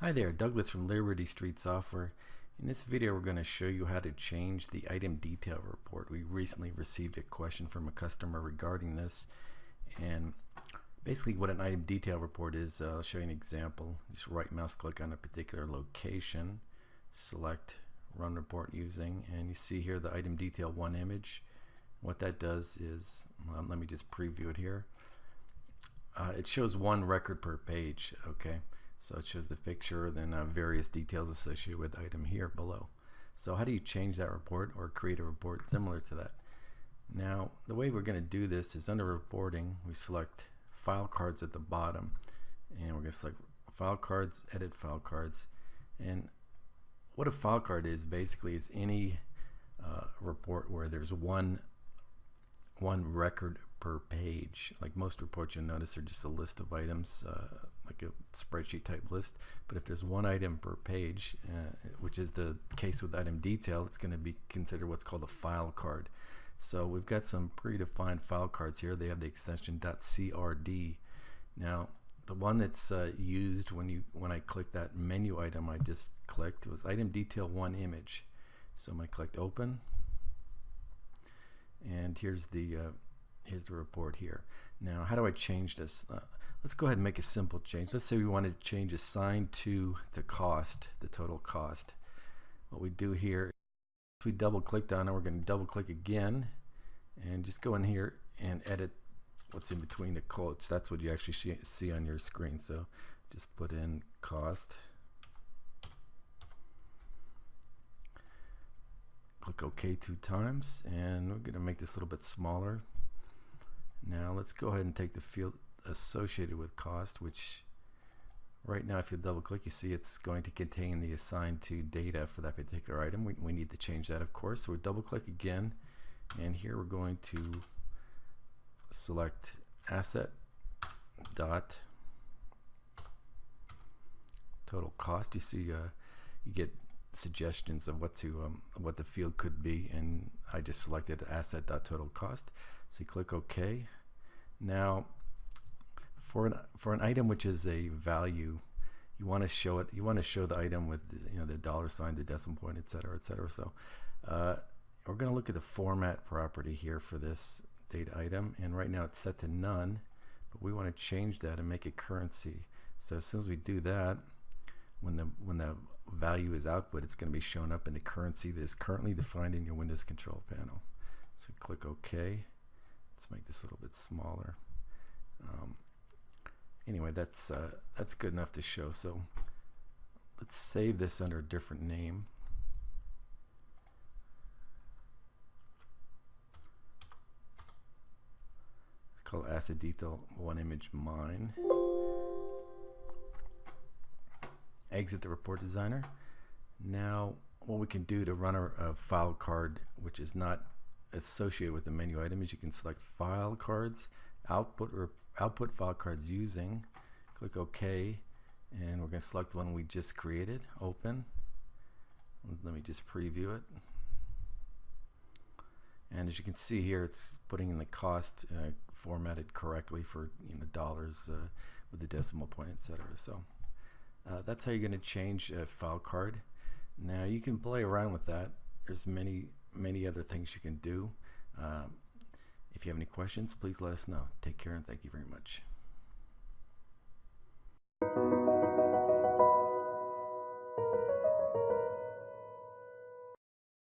Hi there, Douglas from Liberty Street Software. In this video we're going to show you how to change the item detail report. We recently received a question from a customer regarding this, and basically what an item detail report is, I'll show you an example. Just right mouse click on a particular location, select run report using, and you see here the item detail one image. What that does is, let me just preview it here. It shows one record per page, okay? So it shows the picture, then various details associated with the item here below. So how do you change that report or create a report similar to that? Now, the way we're going to do this is under reporting, we select file cards at the bottom, and we're going to select file cards, edit file cards. And what a file card is basically is any report where there's one record per page. Like most reports, you'll notice are just a list of items, like a spreadsheet type list. But if there's one item per page, which is the case with item detail, it's going to be considered what's called a file card. So we've got some predefined file cards here. They have the extension .crd. Now, the one that's used when I click that menu item I just clicked was item detail one image. So I'm going to click open, and here's the report here. Now, how do I change this? Let's go ahead and make a simple change. Let's say we want to change assigned to cost, the total cost. What we do here, if we double click on it, we're going to double click again and just go in here and edit what's in between the quotes. That's what you actually see on your screen. So just put in cost. Click OK 2 times, and we're going to make this a little bit smaller. Now let's go ahead and take the field associated with cost, which right now if you double click, you see it's going to contain the assigned to data for that particular item. We need to change that, of course. So we double click again, and here we're going to select asset dot total cost. You see you get suggestions of what the field could be, and I just selected asset dot total cost. So you click OK. Now, for an item which is a value, you want to show it. You want to show the item with the dollar sign, the decimal point, etc., etc. So we're going to look at the format property here for this data item, and right now it's set to none, but we want to change that and make it currency. So as soon as we do that, when the value is output, it's going to be shown up in the currency that is currently defined in your Windows control panel. So click OK. Let's make this a little bit smaller. Anyway, that's good enough to show. So let's save this under a different name. It's called asset detail one image mine. Exit the report designer. Now, what we can do to run a file card which is not associated with the menu item is you can select file cards, output file cards using, click OK, and we're going to select one we just created, open. Let me just preview it. And as you can see here, it's putting in the cost formatted correctly for dollars with the decimal point, etc. So that's how you're going to change a file card. Now you can play around with that. There's many other things you can do. If you have any questions, please let us know. Take care, and thank you very much.